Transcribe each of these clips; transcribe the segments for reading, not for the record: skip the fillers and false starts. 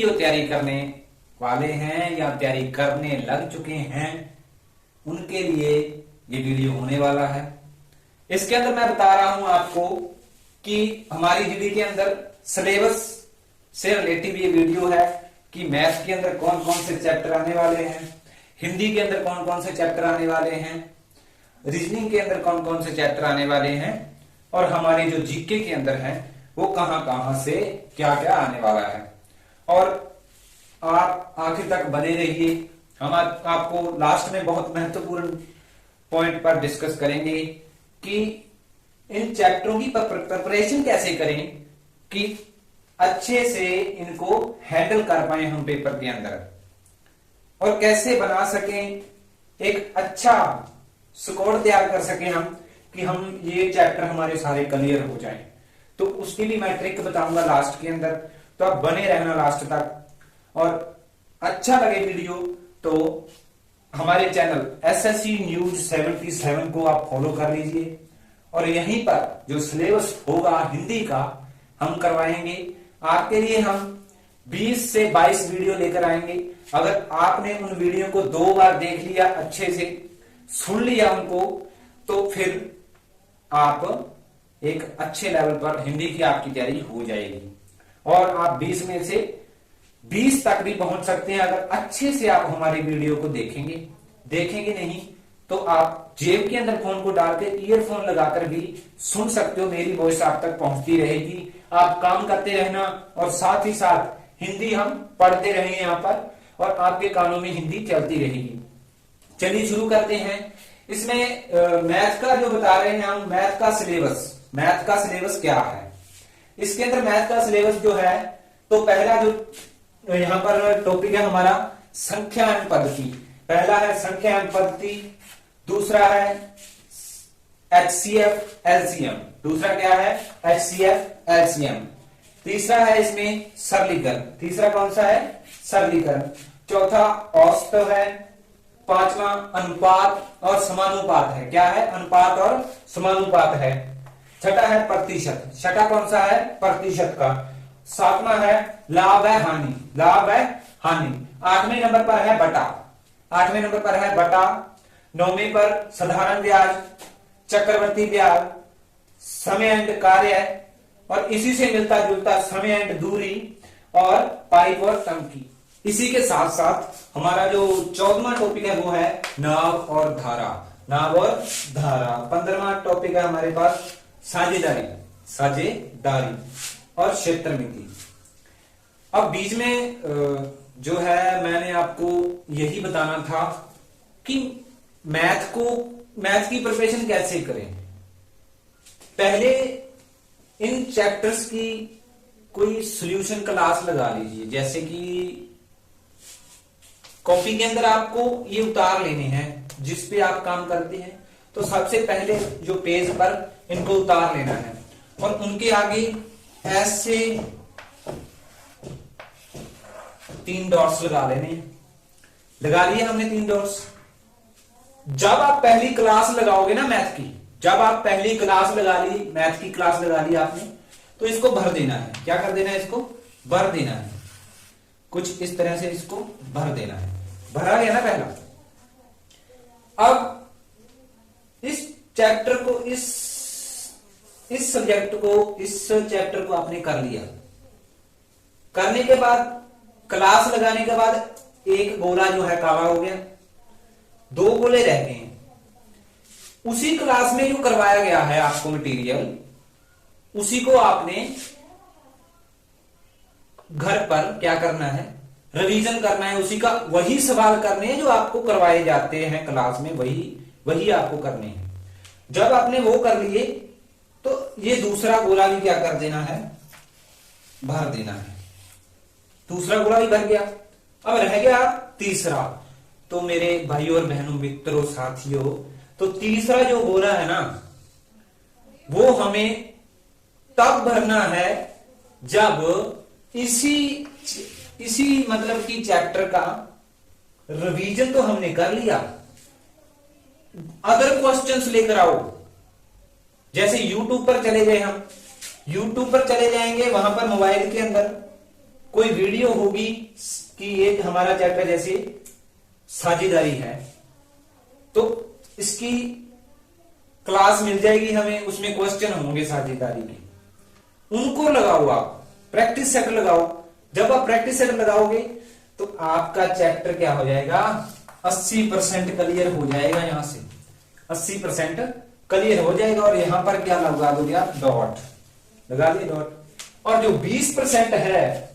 जो तैयारी करने वाले हैं या तैयारी करने लग चुके हैं उनके लिए ये वीडियो होने वाला है। इसके अंदर मैं बता रहा हूं आपको कि हमारी जीडी के अंदर सिलेबस से रिलेटिव ये वीडियो है कि मैथ्स के अंदर कौन कौन से चैप्टर आने वाले हैं, हिंदी के अंदर कौन कौन से चैप्टर आने वाले हैं, रीजनिंग के अंदर कौन कौन से चैप्टर आने वाले हैं और हमारे जो जीके के अंदर है वो कहां कहां से क्या क्या आने वाला है। और आप आखिर तक बने रहिए, हम आपको लास्ट में बहुत महत्वपूर्ण पॉइंट पर डिस्कस करेंगे कि इन चैप्टरों की प्रिपरेशन कैसे करें कि अच्छे से इनको हैंडल कर पाए हम पेपर के अंदर, और कैसे बना सकें एक अच्छा स्कोर तैयार कर सकें हम कि हम ये चैप्टर हमारे सारे क्लियर हो जाएं। तो उसकी भी मैं ट्रिक बताऊंगा लास्ट के अंदर, तो आप बने रहना लास्ट तक। और अच्छा लगे वीडियो तो हमारे चैनल एसएससी न्यूज 77 को आप फॉलो कर लीजिए, और यहीं पर जो सिलेबस होगा हिंदी का हम करवाएंगे आपके लिए। हम 20 से 22 वीडियो लेकर आएंगे। अगर आपने उन वीडियो को 2 बार देख लिया, अच्छे से सुन लिया उनको, तो फिर आप एक अच्छे लेवल पर हिंदी की आपकी तैयारी हो जाएगी और आप 20 में से 20 तक भी पहुंच सकते हैं अगर अच्छे से आप हमारी वीडियो को देखेंगे नहीं तो आप जेब के अंदर फोन को डाल के ईयरफोन लगाकर भी सुन सकते हो, मेरी वॉइस आप तक पहुंचती रहेगी। आप काम करते रहना और साथ ही साथ हिंदी हम पढ़ते रहेंगे यहाँ पर और आपके कानों में हिंदी चलती रहेगी। चलिए शुरू करते हैं। इसमें मैथ का जो बता रहे हैं हम, मैथ का सिलेबस क्या है। इसके अंदर मैथ का सिलेबस जो है, तो पहला जो यहाँ पर टॉपिक है हमारा संख्या एवं पद्धति। पहला है संख्या एवं पद्धति, दूसरा है HCF LCM, दूसरा क्या है HCF LCM, तीसरा है इसमें सरलीकरण, तीसरा कौन सा है सरलीकरण, चौथा औसत है, पांचवा अनुपात और समानुपात है। क्या है अनुपात और समानुपात है। छठा है प्रतिशत, छठा कौन सा है प्रतिशत का। सातवां है लाभ है हानि, लाभ है हानि। 8वें नंबर पर है बटा, 8वें नंबर पर है बटा। 9वें पर साधारण ब्याज, चक्रवर्ती ब्याज, समय एंड कार्य, और इसी से मिलता जुलता समय एंड दूरी और पाइप और टंकी। इसी के साथ साथ हमारा जो 14वां टॉपिक है वो है नाव और धारा, नाव और धारा। 15वां टॉपिक है हमारे पास साझेदारी, साझेदारी और क्षेत्रमिति। अब बीच में जो है मैंने आपको यही बताना था कि मैथ की प्रिपरेशन कैसे करें। पहले इन चैप्टर्स की कोई सॉल्यूशन क्लास लगा लीजिए, जैसे कि कॉपी के अंदर आपको ये उतार लेने हैं जिस पे आप काम करते हैं। तो सबसे पहले जो पेज पर इनको उतार लेना है और उनके आगे ऐसे 3 डॉट्स लगा लेने हैं। लगा लिए हमने 3 डॉट्स। जब आप पहली क्लास लगाओगे ना मैथ की, जब आप पहली क्लास लगा ली, मैथ की क्लास लगा ली आपने, तो इसको भर देना है। क्या कर देना है इसको भर देना है, कुछ इस तरह से इसको भर देना है। भरा गया ना पहला। अब इस चैप्टर को इस सब्जेक्ट को इस चैप्टर को आपने कर लिया। करने के बाद क्लास लगाने के बाद एक गोला जो है काला हो गया, 2 गोले रह गए हैं। उसी क्लास में जो करवाया गया है आपको मटेरियल, उसी को आपने घर पर क्या करना है रिवीजन करना है। उसी का वही सवाल करने हैं जो आपको करवाए जाते हैं क्लास में, वही आपको करने हैं। जब आपने वो कर लिए तो ये दूसरा गोला भी क्या कर देना है भर देना है। दूसरा गोला भी भर गया। अब रह गया तीसरा। तो मेरे भाइयों और बहनों, मित्रों, साथियों, तो तीसरा जो गोला है ना वो हमें तब भरना है जब इसी मतलब कि चैप्टर का रिवीजन तो हमने कर लिया, अदर क्वेश्चंस लेकर आओ। जैसे YouTube पर चले गए हम, YouTube पर चले जाएंगे, वहां पर मोबाइल के अंदर कोई वीडियो होगी कि एक हमारा चैप्टर जैसे साझेदारी है, तो इसकी क्लास मिल जाएगी हमें, उसमें क्वेश्चन होंगे साझेदारी के, उनको लगाओ, आप प्रैक्टिस सेट लगाओ। जब आप प्रैक्टिस सेट लगाओगे तो आपका चैप्टर क्या हो जाएगा, 80% क्लियर हो जाएगा। यहां से 80% क्लियर हो जाएगा। और यहां पर क्या लगा दोगे आप, डॉट लगा दिए, डॉट। और जो 20% है,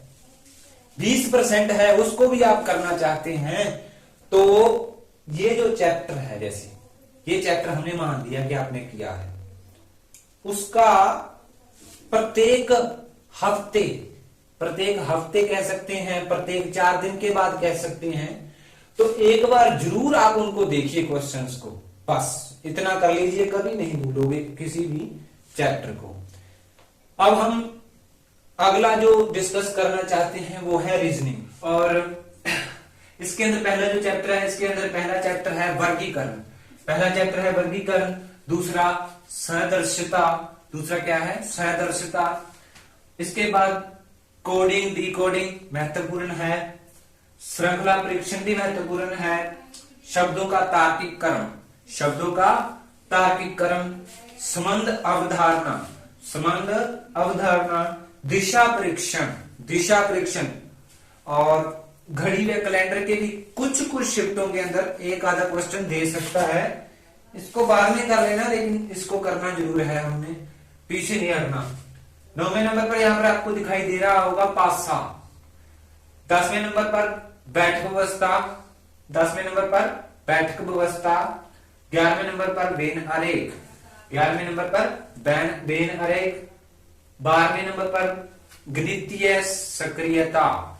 20% है उसको भी आप करना चाहते हैं, तो ये जो चैप्टर है, जैसे ये चैप्टर हमने मान लिया कि आपने किया है, उसका प्रत्येक हफ्ते कह सकते हैं, प्रत्येक 4 दिन के बाद कह सकते हैं, तो एक बार जरूर आप उनको देखिए क्वेश्चंस को, बस इतना कर लीजिए, कभी नहीं भूलोगे किसी भी चैप्टर को। अब हम अगला जो डिस्कस करना चाहते हैं वो है रीजनिंग। और इसके अंदर पहला जो चैप्टर है, इसके अंदर पहला चैप्टर है वर्गीकरण। पहला चैप्टर है वर्गीकरण, दूसरा सदृश्यता, दूसरा क्या है, सदृश्यता। इसके बाद कोडिंग, डिकोडिंग महत्वपूर्ण है, श्रृंखला परीक्षण भी महत्वपूर्ण है, शब्दों का तार्किककरण, शब्दों का तार्किककरण, संबंध अवधारणा, दिशा परीक्षण, और घड़ी व कैलेंडर के भी कुछ शिफ्टों के अंदर एक आधा क्वेश्चन दे सकता है। इसको बाद में कर लेना, लेकिन इसको करना जरूर है, हमने पीछे नहीं हटना। 9वें नंबर पर यहां पर आपको दिखाई दे रहा होगा पासा। 10वें नंबर पर बैठक व्यवस्था, 10वें नंबर पर बैठक व्यवस्था, 11वें नंबर पर बेन आरेख, 11वें नंबर पर बेन आरेख, 12वें नंबर पर गणितीय सक्रियता,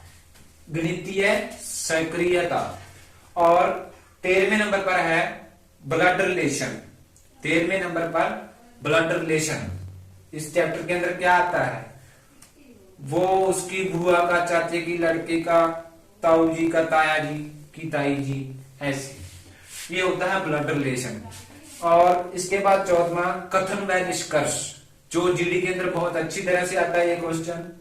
और 13वें नंबर पर है ब्लड रिलेशन। 13वें नंबर पर ब्लड रिलेशन। इस चैप्टर के अंदर क्या आता है, वो उसकी बुआ का, चाचे की लड़के का, ताऊ जी का, ताया जी की ताई जी, ऐसे ये होता है ब्लड रिलेशन। और इसके बाद 14वां कथन व निष्कर्ष, जो जीडी के अंदर बहुत अच्छी तरह से आता है ये क्वेश्चन।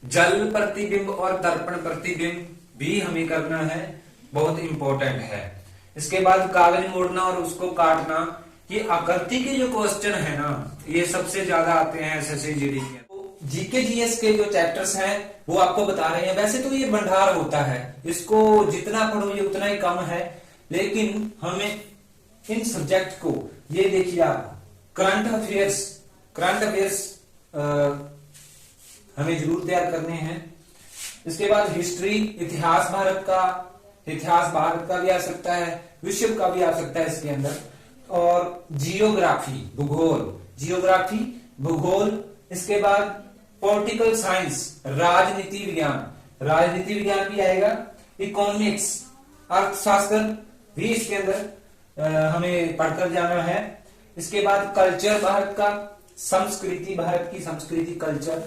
जल प्रतिबिंब और दर्पण प्रतिबिंब भी हमें करना है, बहुत इंपॉर्टेंट है। इसके बाद कागज मोड़ना और उसको काटना, ये आकृति के जो क्वेश्चन है ना, ये सबसे ज्यादा आते हैं एसएससी जीडी के। तो जीके जीएस के जो चैप्टर्स हैं वो आपको बता रहे हैं। वैसे तो ये भंडार होता है, इसको जितना पढ़ोगे उतना ही कम है, लेकिन हमें इन सब्जेक्ट को, ये देखिए आप, करंट अफेयर्स हमें जरूर तैयार करने हैं। इसके बाद हिस्ट्री, इतिहास भारत का भी आ सकता है, विश्व का भी आ सकता है इसके अंदर। और जियोग्राफी, भूगोल। इसके बाद पॉलिटिकल साइंस, राजनीति विज्ञान भी आएगा। इकोनॉमिक्स, अर्थशास्त्र भी इसके अंदर हमें पढ़कर जाना है। इसके बाद कल्चर भारत का, संस्कृति, भारत की संस्कृति, कल्चर।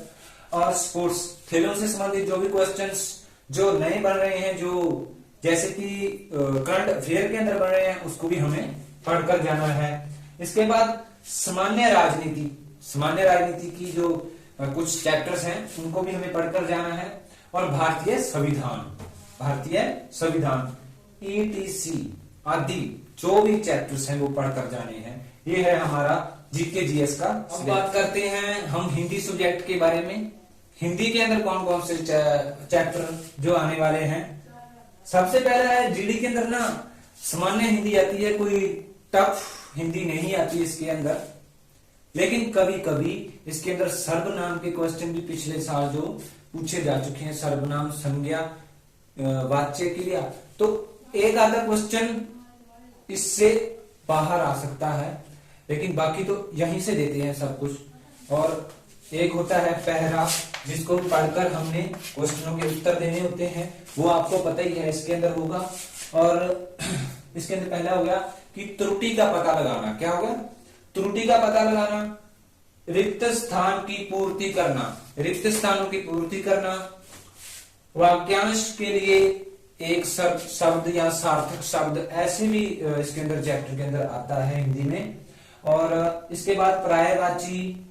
और स्पोर्ट्स, खेलों से संबंधित जो भी क्वेश्चंस जो नए बन रहे हैं, जो जैसे कि करंट अफेयर के अंदर बन रहे हैं, उसको भी हमें पढ़कर जाना है। इसके बाद सामान्य राजनीति की जो कुछ चैप्टर्स हैं उनको भी हमें पढ़कर जाना है। और भारतीय संविधान ETC आदि जो भी चैप्टर्स हैं वो पढ़कर जाने हैं। ये है हमारा जीके जीएस का। अब बात करते हैं हम हिंदी सब्जेक्ट के बारे में। हिंदी के अंदर कौन कौन से चैप्टर जो आने वाले हैं। सबसे पहला है जीडी के अंदर ना सामान्य हिंदी आती है, कोई टफ हिंदी नहीं आती इसके अंदर, लेकिन कभी कभी इसके अंदर सर्वनाम के क्वेश्चन भी पिछले साल जो पूछे जा चुके हैं, सर्वनाम, संज्ञा, वाच्य क्रिया, तो एक आधा क्वेश्चन इससे बाहर आ सकता है, लेकिन बाकी तो यहीं से देते हैं सब कुछ। और एक होता है पहरा, जिसको पढ़कर हमने क्वेश्चनों के उत्तर देने होते हैं, वो आपको पता ही है इसके अंदर होगा। और इसके अंदर पहला हो गया कि त्रुटि का पता लगाना। क्या होगा? त्रुटि का पता लगाना, रिक्त स्थान की पूर्ति करना, रिक्त स्थानों की पूर्ति करना, वाक्यांश के लिए एक शब्द या सार्थक शब्द, ऐसे भी इसके अंदर चैप्टर के अंदर आता है हिंदी में। और इसके बाद पर्यायवाची,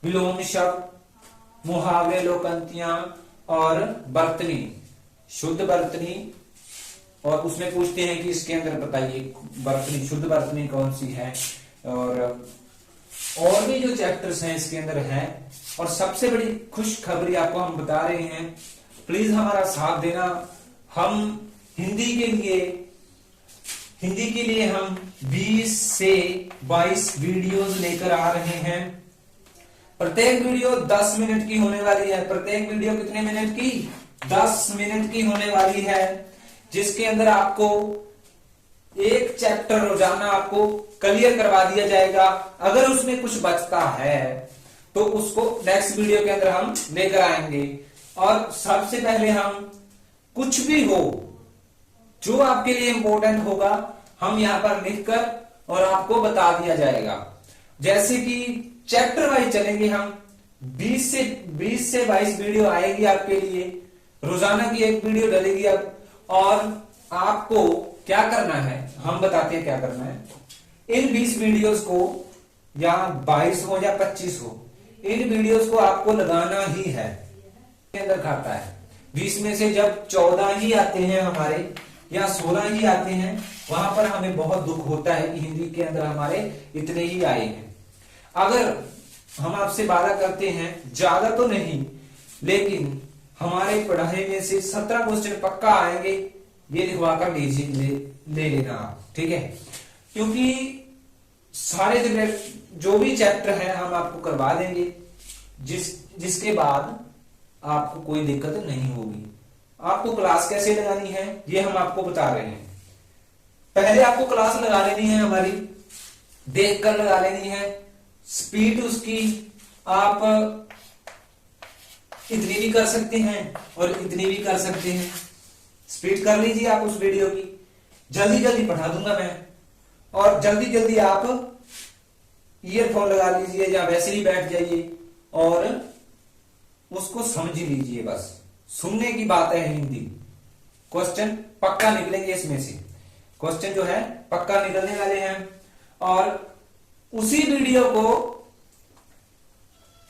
विलोम शब्द, मुहावरे, लोकंतियां, और बर्तनी, शुद्ध बर्तनी, और उसमें पूछते हैं कि इसके अंदर बताइए बर्तनी, शुद्ध बर्तनी कौन सी है, और भी जो चैप्टर्स हैं इसके अंदर हैं। और सबसे बड़ी खुशखबरी आपको हम बता रहे हैं, प्लीज हमारा साथ देना। हम हिंदी के लिए हम 20 से 22 वीडियोस लेकर आ रहे हैं। प्रत्येक वीडियो 10 मिनट की होने वाली है। प्रत्येक वीडियो कितने मिनट की? 10 मिनट की होने वाली है, जिसके अंदर आपको एक चैप्टर रोजाना आपको क्लियर करवा दिया जाएगा। अगर उसमें कुछ बचता है तो उसको नेक्स्ट वीडियो के अंदर हम लेकर आएंगे। और सबसे पहले हम कुछ भी हो जो आपके लिए इंपॉर्टेंट होगा हम यहां पर लिखकर और आपको बता दिया जाएगा। जैसे कि चैप्टर वाइज चलेंगे हम, 20 से 22 वीडियो आएगी आपके लिए, रोजाना की एक वीडियो डलेगी अब। और आपको क्या करना है हम बताते हैं क्या करना है। इन 20 वीडियोस को, या 22 हो या 25 हो, इन वीडियोस को आपको लगाना ही है। के अंदर खाता है 20 में से जब 14 ही आते हैं हमारे, या 16 ही आते हैं, वहां पर हमें बहुत दुख होता है कि हिंदी के अंदर हमारे इतने ही आए हैं। अगर हम आपसे वादा करते हैं, ज्यादा तो नहीं, लेकिन हमारे पढ़ाई में से 17 क्वेश्चन पक्का आएंगे, ये लिखवा कर लीजिए, ले लेना आप, ठीक है। क्योंकि सारे जो भी चैप्टर है हम आपको करवा देंगे, जिसके बाद आपको कोई दिक्कत नहीं होगी। आपको क्लास कैसे लगानी है ये हम आपको बता रहे हैं। पहले आपको क्लास लगा लेनी है हमारी, देखकर लगा लेनी है। स्पीड उसकी आप इतनी भी कर सकते हैं और इतनी भी कर सकते हैं। स्पीड कर लीजिए आप उस वीडियो की, जल्दी जल्दी पढ़ा दूंगा मैं। और जल्दी जल्दी आप ईयरफोन लगा लीजिए या वैसे ही बैठ जाइए और उसको समझ लीजिए। बस सुनने की बात है हिंदी। क्वेश्चन पक्का निकलेंगे इसमें से, क्वेश्चन जो है पक्का निकलने वाले हैं। और उसी वीडियो को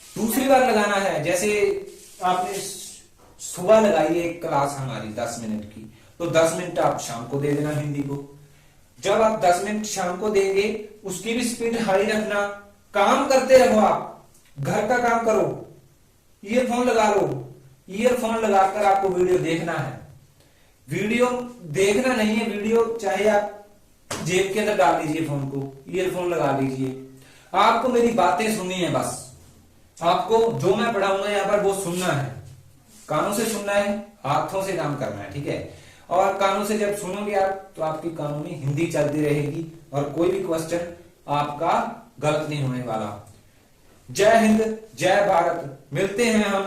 दूसरी बार लगाना है। जैसे आपने सुबह लगाई एक क्लास हमारी 10 मिनट की, तो 10 मिनट आप शाम को दे देना हिंदी को। जब आप 10 मिनट शाम को देंगे, उसकी भी स्पीड हाई रखना। काम करते रहो, आप घर का काम करो, ईयरफोन लगा लो, ईयरफोन लगाकर आपको वीडियो देखना है। वीडियो देखना नहीं है, वीडियो चाहे आप जेब के अंदर डाल लीजिए फोन को, ईयरफोन लगा लीजिए। आपको मेरी बातें सुननी है, बस आपको जो मैं पढ़ाऊंगा यहाँ पर वो सुनना है। कानों से सुनना है, हाथों से काम करना है, ठीक है। और कानों से जब सुनोगे आप, तो आपकी कानों में हिंदी चलती रहेगी और कोई भी क्वेश्चन आपका गलत नहीं होने वाला। जय हिंद, जय भारत। मिलते हैं हम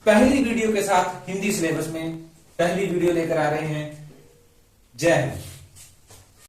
पहली वीडियो के साथ। हिंदी सिलेबस में पहली वीडियो लेकर आ रहे हैं। जय हिंद।